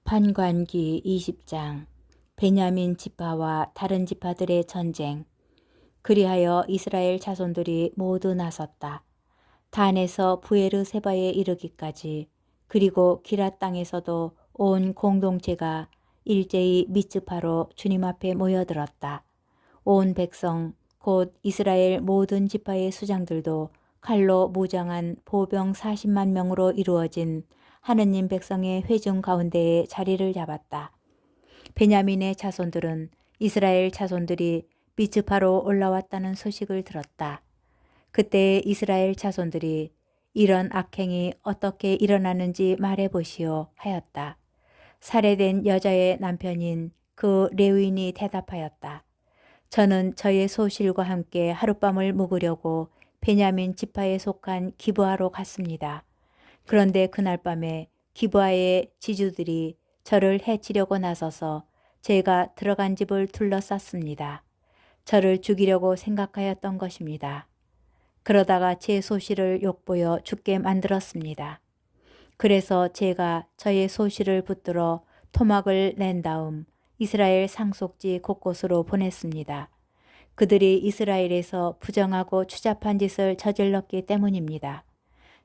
판관기 20장 베냐민 지파와 다른 지파들의 전쟁. 그리하여 이스라엘 자손들이 모두 나섰다. 단에서 부에르세바에 이르기까지, 그리고 기랏 땅에서도 온 공동체가 일제히 미츠파로 주님 앞에 모여들었다. 온 백성 곧 이스라엘 모든 지파의 수장들도 칼로 무장한 보병 40만 명으로 이루어진 하느님 백성의 회중 가운데에 자리를 잡았다. 베냐민의 자손들은 이스라엘 자손들이 미츠파로 올라왔다는 소식을 들었다. 그때 이스라엘 자손들이 이런 악행이 어떻게 일어나는지 말해보시오 하였다. 살해된 여자의 남편인 그 레위인이 대답하였다. 저는 저의 소실과 함께 하룻밤을 묵으려고 베냐민 지파에 속한 기브아로 갔습니다. 그런데 그날 밤에 기브아의 지주들이 저를 해치려고 나서서 제가 들어간 집을 둘러쌌습니다. 저를 죽이려고 생각하였던 것입니다. 그러다가 제 소실을 욕보여 죽게 만들었습니다. 그래서 제가 저의 소실을 붙들어 토막을 낸 다음 이스라엘 상속지 곳곳으로 보냈습니다. 그들이 이스라엘에서 부정하고 추잡한 짓을 저질렀기 때문입니다.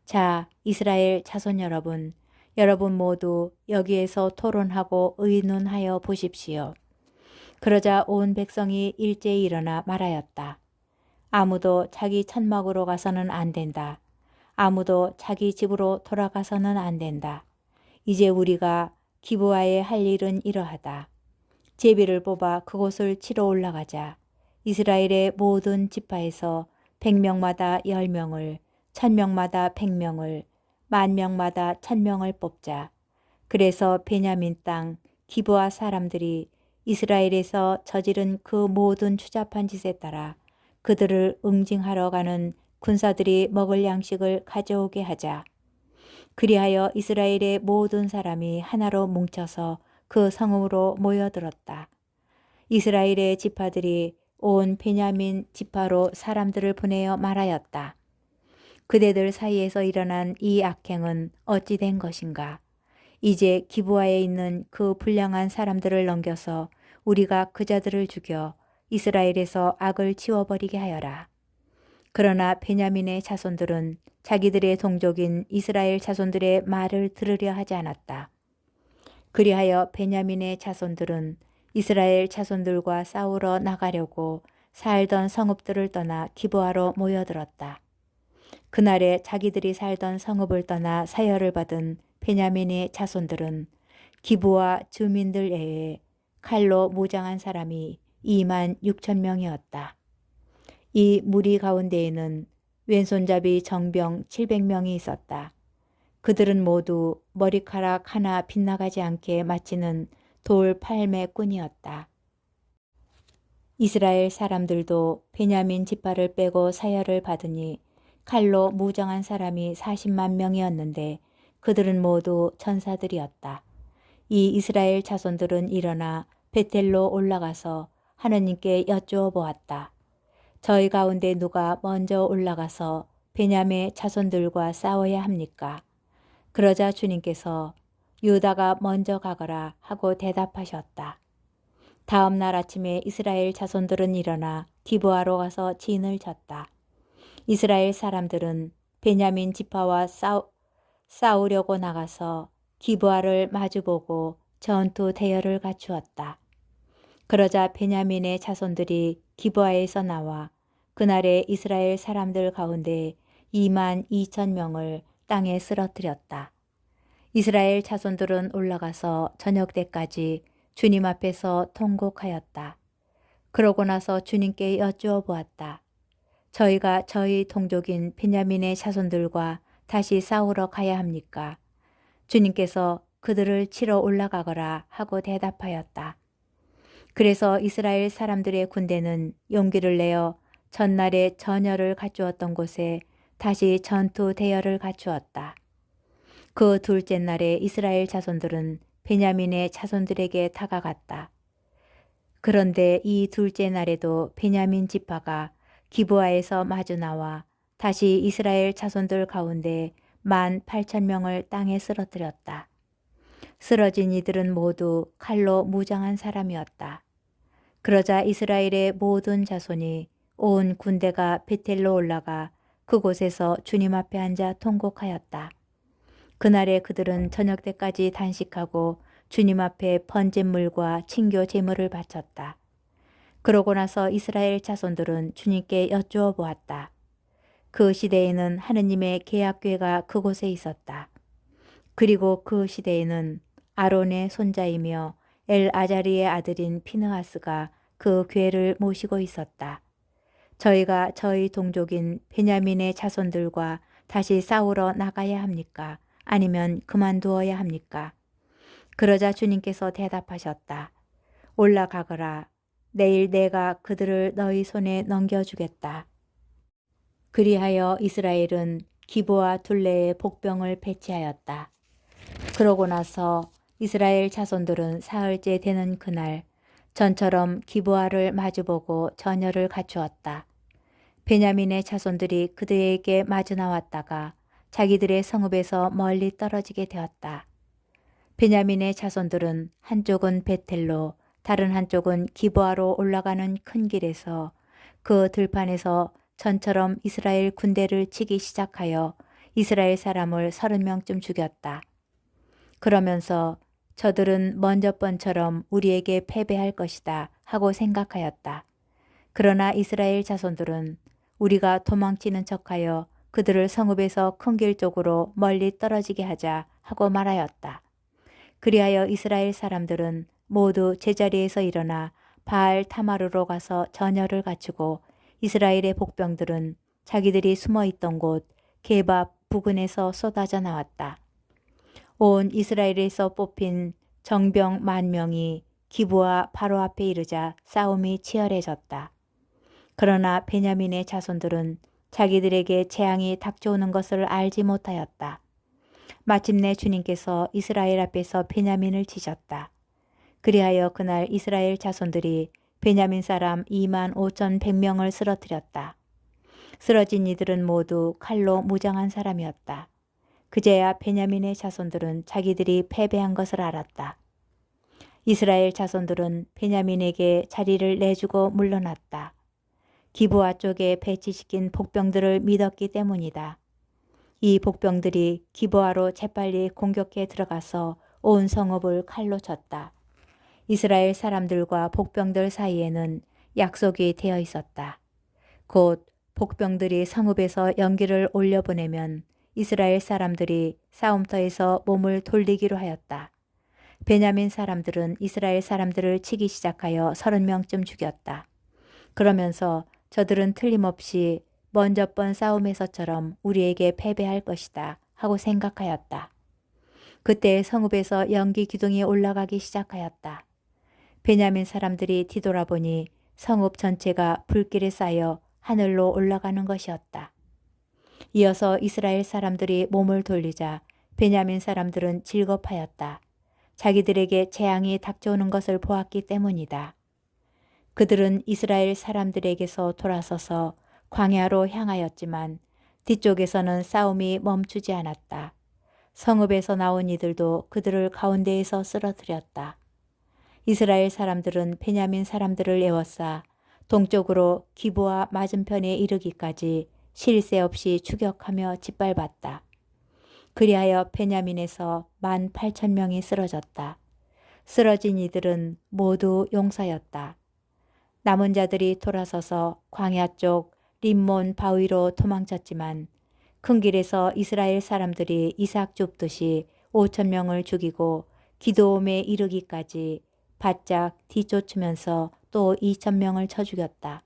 자, 이스라엘 자손 여러분, 여러분 모두 여기에서 토론하고 의논하여 보십시오. 그러자 온 백성이 일제히 일어나 말하였다. 아무도 자기 천막으로 가서는 안 된다. 아무도 자기 집으로 돌아가서는 안 된다. 이제 우리가 기브아에 할 일은 이러하다. 제비를 뽑아 그곳을 치러 올라가자. 이스라엘의 모든 지파에서 100명마다 10명을, 1000명마다 100명을, 10,000명마다 1000명을 뽑자. 그래서 베냐민 땅 기브아 사람들이 이스라엘에서 저지른 그 모든 추잡한 짓에 따라 그들을 응징하러 가는 군사들이 먹을 양식을 가져오게 하자. 그리하여 이스라엘의 모든 사람이 하나로 뭉쳐서 그 성읍으로 모여들었다. 이스라엘의 지파들이 온 베냐민 지파로 사람들을 보내어 말하였다. 그대들 사이에서 일어난 이 악행은 어찌 된 것인가? 이제 기브아에 있는 그 불량한 사람들을 넘겨서 우리가 그 자들을 죽여 이스라엘에서 악을 지워버리게 하여라. 그러나 베냐민의 자손들은 자기들의 동족인 이스라엘 자손들의 말을 들으려 하지 않았다. 그리하여 베냐민의 자손들은 이스라엘 자손들과 싸우러 나가려고 살던 성읍들을 떠나 기브아로 모여들었다. 그날에 자기들이 살던 성읍을 떠나 사열을 받은 베냐민의 자손들은 기브아 주민들 외에 칼로 무장한 사람이 26,000명이었다. 이 무리 가운데에는 왼손잡이 정병 700명이 있었다. 그들은 모두 머리카락 하나 빗나가지 않게 맞히는 돌 팔매꾼이었다. 이스라엘 사람들도 베냐민 지파를 빼고 사열을 받으니 칼로 무장한 사람이 40만 명이었는데 그들은 모두 천사들이었다. 이 이스라엘 자손들은 일어나 베텔로 올라가서 하느님께 여쭈어 보았다. 저희 가운데 누가 먼저 올라가서 베냐민 자손들과 싸워야 합니까? 그러자 주님께서 유다가 먼저 가거라 하고 대답하셨다. 다음 날 아침에 이스라엘 자손들은 일어나 기브아로 가서 진을 쳤다. 이스라엘 사람들은 베냐민 지파와 싸우려고 나가서 기브아를 마주보고 전투 대열을 갖추었다. 그러자 베냐민의 자손들이 기브아에서 나와 그날에 이스라엘 사람들 가운데 22,000명을 땅에 쓰러뜨렸다. 이스라엘 자손들은 올라가서 저녁 때까지 주님 앞에서 통곡하였다. 그러고 나서 주님께 여쭈어 보았다. 저희가 저희 동족인 베냐민의 자손들과 다시 싸우러 가야 합니까? 주님께서 그들을 치러 올라가거라 하고 대답하였다. 그래서 이스라엘 사람들의 군대는 용기를 내어 전날에 전열을 갖추었던 곳에 다시 전투 대열을 갖추었다. 그 둘째 날에 이스라엘 자손들은 베냐민의 자손들에게 다가갔다. 그런데 이 둘째 날에도 베냐민 지파가 기브아에서 마주 나와 다시 이스라엘 자손들 가운데 18,000명을 땅에 쓰러뜨렸다. 쓰러진 이들은 모두 칼로 무장한 사람이었다. 그러자 이스라엘의 모든 자손이 온 군대가 베텔로 올라가 그곳에서 주님 앞에 앉아 통곡하였다. 그날에 그들은 저녁 때까지 단식하고 주님 앞에 번제물과 친교 제물을 바쳤다. 그러고 나서 이스라엘 자손들은 주님께 여쭈어 보았다. 그 시대에는 하느님의 계약궤가 그곳에 있었다. 그리고 그 시대에는 아론의 손자이며 엘아자리의 아들인 피느하스가 그 궤를 모시고 있었다. 저희가 저희 동족인 베냐민의 자손들과 다시 싸우러 나가야 합니까? 아니면 그만두어야 합니까? 그러자 주님께서 대답하셨다. 올라가거라. 내일 내가 그들을 너희 손에 넘겨주겠다. 그리하여 이스라엘은 기브와 둘레에 복병을 배치하였다. 그러고 나서 이스라엘 자손들은 사흘째 되는 그날 전처럼 기브아를 마주보고 전열을 갖추었다. 베냐민의 자손들이 그들에게 마주 나왔다가 자기들의 성읍에서 멀리 떨어지게 되었다. 베냐민의 자손들은 한쪽은 베텔로 다른 한쪽은 기브아로 올라가는 큰 길에서 그 들판에서 전처럼 이스라엘 군대를 치기 시작하여 이스라엘 사람을 30명쯤 죽였다. 그러면서 저들은 먼저 번처럼 우리에게 패배할 것이다 하고 생각하였다. 그러나 이스라엘 자손들은 우리가 도망치는 척하여 그들을 성읍에서 큰 길 쪽으로 멀리 떨어지게 하자 하고 말하였다. 그리하여 이스라엘 사람들은 모두 제자리에서 일어나 바알 타마르로 가서 전열을 갖추고 이스라엘의 복병들은 자기들이 숨어 있던 곳 게바 부근에서 쏟아져 나왔다. 온 이스라엘에서 뽑힌 정병 10,000명이 기브와 바로 앞에 이르자 싸움이 치열해졌다. 그러나 베냐민의 자손들은 자기들에게 재앙이 닥쳐오는 것을 알지 못하였다. 마침내 주님께서 이스라엘 앞에서 베냐민을 치셨다. 그리하여 그날 이스라엘 자손들이 베냐민 사람 25,100명을 쓰러뜨렸다. 쓰러진 이들은 모두 칼로 무장한 사람이었다. 그제야 베냐민의 자손들은 자기들이 패배한 것을 알았다. 이스라엘 자손들은 베냐민에게 자리를 내주고 물러났다. 기브아 쪽에 배치시킨 복병들을 믿었기 때문이다. 이 복병들이 기브아로 재빨리 공격해 들어가서 온 성읍을 칼로 쳤다. 이스라엘 사람들과 복병들 사이에는 약속이 되어 있었다. 곧 복병들이 성읍에서 연기를 올려보내면 이스라엘 사람들이 싸움터에서 몸을 돌리기로 하였다. 베냐민 사람들은 이스라엘 사람들을 치기 시작하여 30명쯤 죽였다. 그러면서 저들은 틀림없이 먼저 번 싸움에서처럼 우리에게 패배할 것이다 하고 생각하였다. 그때 성읍에서 연기 기둥이 올라가기 시작하였다. 베냐민 사람들이 뒤돌아보니 성읍 전체가 불길에 쌓여 하늘로 올라가는 것이었다. 이어서 이스라엘 사람들이 몸을 돌리자 베냐민 사람들은 질겁하였다. 자기들에게 재앙이 닥쳐오는 것을 보았기 때문이다. 그들은 이스라엘 사람들에게서 돌아서서 광야로 향하였지만 뒤쪽에서는 싸움이 멈추지 않았다. 성읍에서 나온 이들도 그들을 가운데에서 쓰러뜨렸다. 이스라엘 사람들은 베냐민 사람들을 에워싸 동쪽으로 기브아 맞은편에 이르기까지 쉴 새 없이 추격하며 짓밟았다. 그리하여 베냐민에서 18,000명이 쓰러졌다. 쓰러진 이들은 모두 용사였다. 남은 자들이 돌아서서 광야 쪽 림몬 바위로 도망쳤지만 큰 길에서 이스라엘 사람들이 이삭 줍듯이 5,000명을 죽이고 기드옴에 이르기까지 바짝 뒤쫓으면서 또 2,000명을 쳐 죽였다.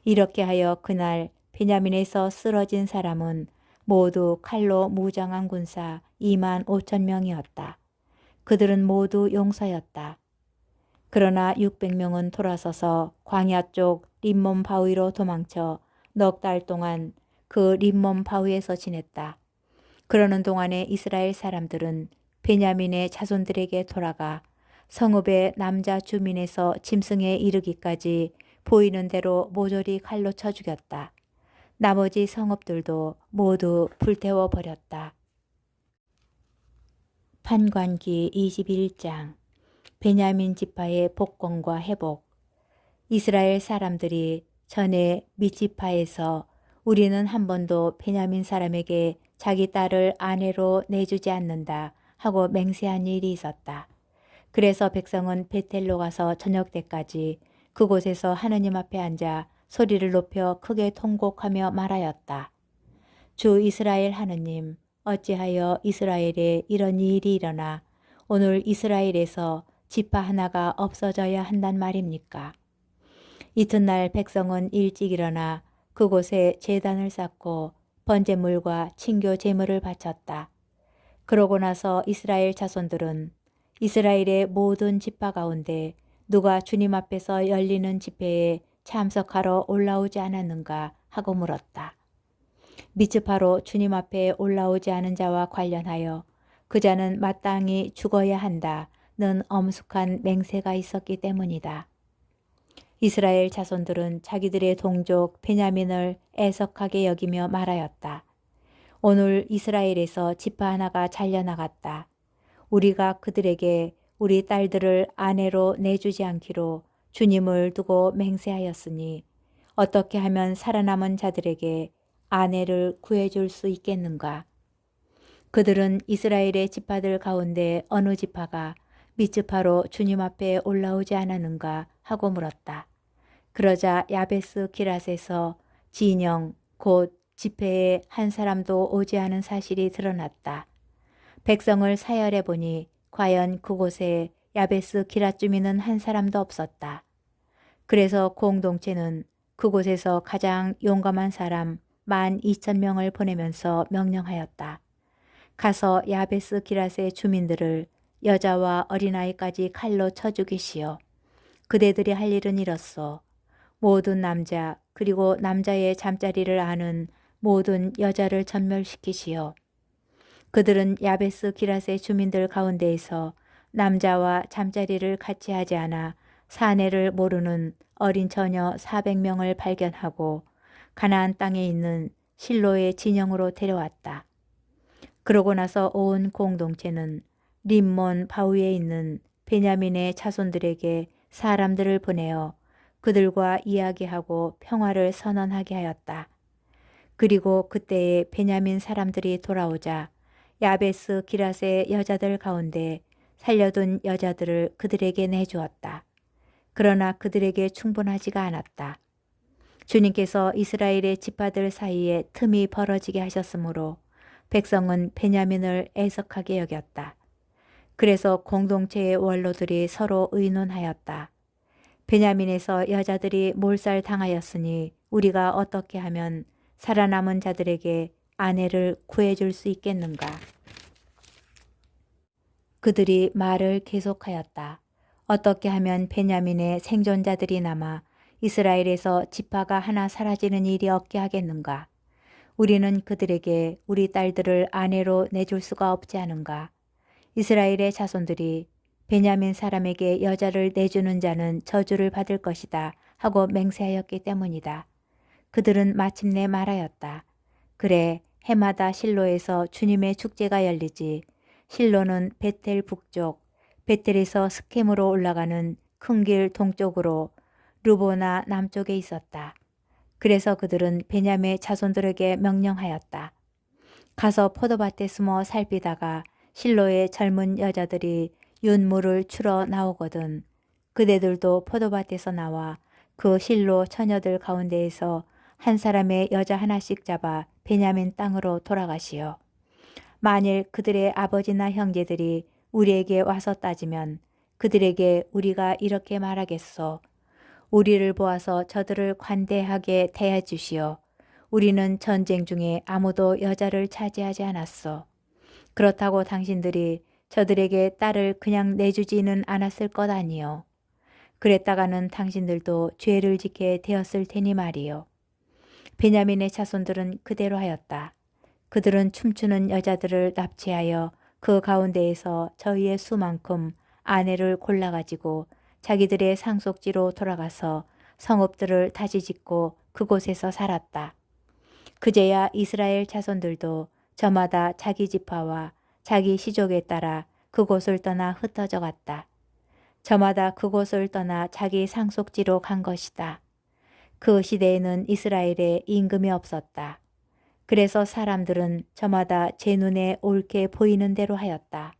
이렇게 하여 그날 베냐민에서 쓰러진 사람은 모두 칼로 무장한 군사 25,000명이었다. 그들은 모두 용사였다. 그러나 600명은 돌아서서 광야 쪽 림몬 바위로 도망쳐 넉 달 동안 그 림몬 바위에서 지냈다. 그러는 동안에 이스라엘 사람들은 베냐민의 자손들에게 돌아가 성읍의 남자 주민에서 짐승에 이르기까지 보이는 대로 모조리 칼로 쳐 죽였다. 나머지 성읍들도 모두 불태워 버렸다. 판관기 21장 베냐민 지파의 복권과 회복. 이스라엘 사람들이 전에 미ツ파에서 우리는 한 번도 베냐민 사람에게 자기 딸을 아내로 내주지 않는다 하고 맹세한 일이 있었다. 그래서 백성은 베텔로 가서 저녁 때까지 그곳에서 하느님 앞에 앉아 소리를 높여 크게 통곡하며 말하였다. 주 이스라엘 하느님, 어찌하여 이스라엘에 이런 일이 일어나 오늘 이스라엘에서 지파 하나가 없어져야 한단 말입니까? 이튿날 백성은 일찍 일어나 그곳에 제단을 쌓고 번제물과 친교 제물을 바쳤다. 그러고 나서 이스라엘 자손들은 이스라엘의 모든 지파 가운데 누가 주님 앞에서 열리는 집회에 참석하러 올라오지 않았는가 하고 물었다. 미츠파로 주님 앞에 올라오지 않은 자와 관련하여 그 자는 마땅히 죽어야 한다는 엄숙한 맹세가 있었기 때문이다. 이스라엘 자손들은 자기들의 동족 베냐민을 애석하게 여기며 말하였다. 오늘 이스라엘에서 지파 하나가 잘려나갔다. 우리가 그들에게 우리 딸들을 아내로 내주지 않기로 주님을 두고 맹세하였으니 어떻게 하면 살아남은 자들에게 아내를 구해줄 수 있겠는가? 그들은 이스라엘의 지파들 가운데 어느 지파가 미츠파로 주님 앞에 올라오지 않았는가 하고 물었다. 그러자 야베스 기랏에서 진영 곧 집회에 한 사람도 오지 않은 사실이 드러났다. 백성을 사열해 보니 과연 그곳에 야베스 기랏 주민은 한 사람도 없었다. 그래서 공동체는 그곳에서 가장 용감한 사람 12,000명을 보내면서 명령하였다. 가서 야베스 기랏의 주민들을 여자와 어린아이까지 칼로 쳐 죽이시오. 그대들이 할 일은 이렇소. 모든 남자 그리고 남자의 잠자리를 아는 모든 여자를 전멸시키시오. 그들은 야베스 기랏의 주민들 가운데에서 남자와 잠자리를 같이 하지 않아 사내를 모르는 어린 처녀 400명을 발견하고 가나안 땅에 있는 실로의 진영으로 데려왔다. 그러고 나서 온 공동체는 림몬 바위에 있는 베냐민의 자손들에게 사람들을 보내어 그들과 이야기하고 평화를 선언하게 하였다. 그리고 그때에 베냐민 사람들이 돌아오자 야베스 기랏의 여자들 가운데 살려둔 여자들을 그들에게 내주었다. 그러나 그들에게 충분하지가 않았다. 주님께서 이스라엘의 지파들 사이에 틈이 벌어지게 하셨으므로 백성은 베냐민을 애석하게 여겼다. 그래서 공동체의 원로들이 서로 의논하였다. 베냐민에서 여자들이 몰살당하였으니 우리가 어떻게 하면 살아남은 자들에게 아내를 구해줄 수 있겠는가? 그들이 말을 계속하였다. 어떻게 하면 베냐민의 생존자들이 남아 이스라엘에서 지파가 하나 사라지는 일이 없게 하겠는가? 우리는 그들에게 우리 딸들을 아내로 내줄 수가 없지 않은가? 이스라엘의 자손들이 베냐민 사람에게 여자를 내주는 자는 저주를 받을 것이다 하고 맹세하였기 때문이다. 그들은 마침내 말하였다. 그래, 해마다 실로에서 주님의 축제가 열리지. 실로는 베텔 북쪽, 베텔에서 스켐으로 올라가는 큰 길 동쪽으로 르보나 남쪽에 있었다. 그래서 그들은 베냐민 자손들에게 명령하였다. 가서 포도밭에 숨어 살피다가 실로의 젊은 여자들이 윤물을 추러 나오거든 그대들도 포도밭에서 나와 그 실로 처녀들 가운데에서 한 사람의 여자 하나씩 잡아 베냐민 땅으로 돌아가시오. 만일 그들의 아버지나 형제들이 우리에게 와서 따지면 그들에게 우리가 이렇게 말하겠소. 우리를 보아서 저들을 관대하게 대해 주시오. 우리는 전쟁 중에 아무도 여자를 차지하지 않았소. 그렇다고 당신들이 저들에게 딸을 그냥 내주지는 않았을 것 아니요. 그랬다가는 당신들도 죄를 짓게 되었을 테니 말이요. 베냐민의 자손들은 그대로 하였다. 그들은 춤추는 여자들을 납치하여 그 가운데에서 저희의 수만큼 아내를 골라가지고 자기들의 상속지로 돌아가서 성읍들을 다시 짓고 그곳에서 살았다. 그제야 이스라엘 자손들도 저마다 자기 지파와 자기 시족에 따라 그곳을 떠나 흩어져 갔다. 저마다 그곳을 떠나 자기 상속지로 간 것이다. 그 시대에는 이스라엘에 임금이 없었다. 그래서 사람들은 저마다 제 눈에 옳게 보이는 대로 하였다.